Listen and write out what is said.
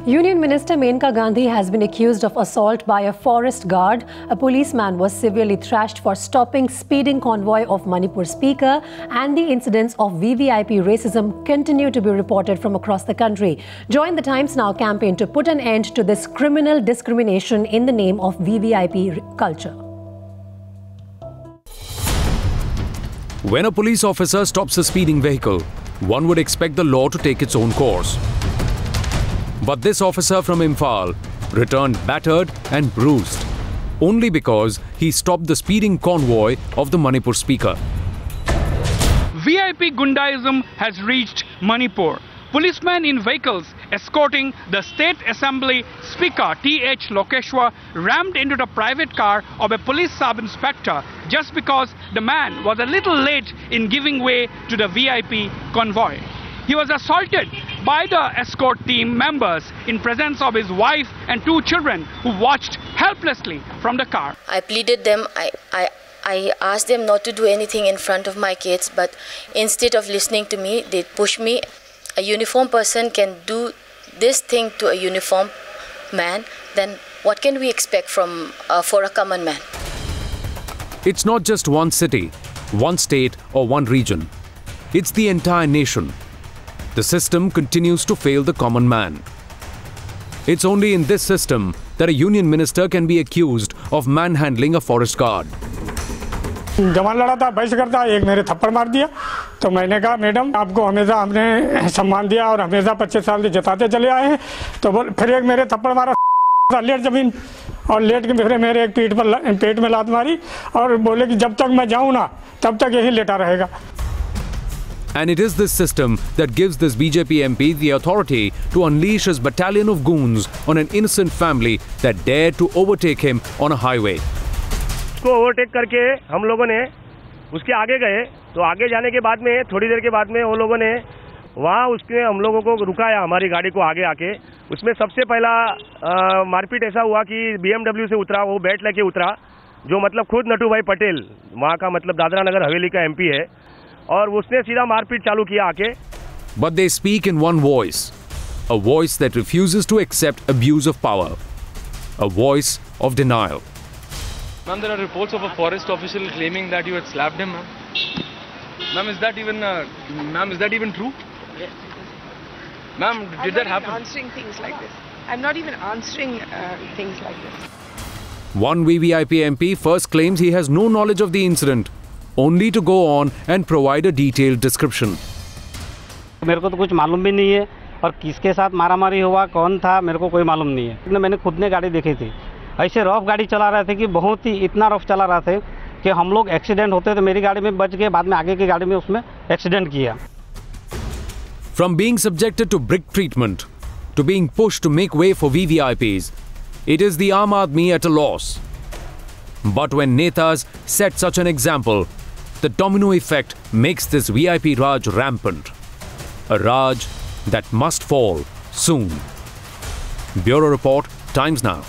Union Minister Menka Gandhi has been accused of assault by a forest guard. A policeman was severely thrashed for stopping speeding convoy of Manipur Speaker, and the incidents of VVIP racism continue to be reported from across the country. Join the Times Now campaign to put an end to this criminal discrimination in the name of VVIP culture. When a police officer stops a speeding vehicle, one would expect the law to take its own course. But this officer from Imphal returned battered and bruised, only because he stopped the speeding convoy of the Manipur Speaker. VIP Gundaism has reached Manipur. Policemen in vehicles escorting the State Assembly Speaker T.H. Lokeshwar rammed into the private car of a police sub-inspector just because the man was a little late in giving way to the VIP convoy. He was assaulted by the escort team members in presence of his wife and 2 children who watched helplessly from the car. I pleaded them, I asked them not to do anything in front of my kids, but instead of listening to me, they pushed me. A uniformed person can do this thing to a uniformed man, then what can we expect from for a common man? It's not just one city, one state or one region. It's the entire nation. The system continues to fail the common man. It's only in this system that a union minister can be accused of manhandling a forest guard. जवान लड़ा था, बहस करता, एक मेरे थप्पड़ मार दिया, तो मैंने कहा मैडम आपको हमेशा हमने सम्मान दिया और हमेशा 25 साल से जताते चले आए हैं, तो फिर एक मेरे थप्पड़ मारा, लेट जमीन और लेट के फिर मेरे एक पेट में लात मारी और बोले कि जब तक मैं जाऊं ना तब तक यही लेटा रहेगा. And it is this system that gives this BJP MP the authority to unleash his battalion of goons on an innocent family that dared to overtake him on a highway. उसको ओवरटेक करके हम लोगों ने उसके आगे गए, तो आगे जाने के बाद में थोड़ी देर के बाद में वो लोगों ने वहाँ उसने हम लोगों को रुकाया, हमारी गाड़ी को आगे आके. उसमें सबसे पहला मारपीट ऐसा हुआ कि BMW से उतरा, वो बैट लेके उतरा, जो मतलब खुद नटू भाई पटेल वहाँ का मतलब दादरा नगर हवेली का MP है, और उसने सीधा मारपीट चालू किया आके. But they speak in one voice, a voice that refuses to accept abuse of power, a voice of denial. Ma'am, there are reports of a forest official claiming that you had slapped him, ma'am. Ma'am, is that even true? Yes. Ma'am, did that happen? I'm not even answering things like this. I'm not even answering things like this. One VVIP MP first claims he has no knowledge of the incident, only to go on and provide a detailed description. मेरे को तो कुछ मालूम भी नहीं है और किसके साथ मारामारी हुआ, कौन था, मेरे को कोई मालूम नहीं है. मैंने खुद ने गाड़ी देखी थी, ऐसे रफ गाड़ी चला रहे थे कि बहुत ही इतना रफ चला रहे थे कि हम लोग एक्सीडेंट होते तो मेरी गाड़ी में बच गए, बाद में आगे की गाड़ी में उसमें एक्सीडेंट किया. From being subjected to brick treatment to being pushed to make way for VVIPs, it is the Aam Aadmi at a loss. But when netas set such an example, the domino effect makes this VIP Raj rampant. A Raj that must fall soon. Bureau Report, Times Now.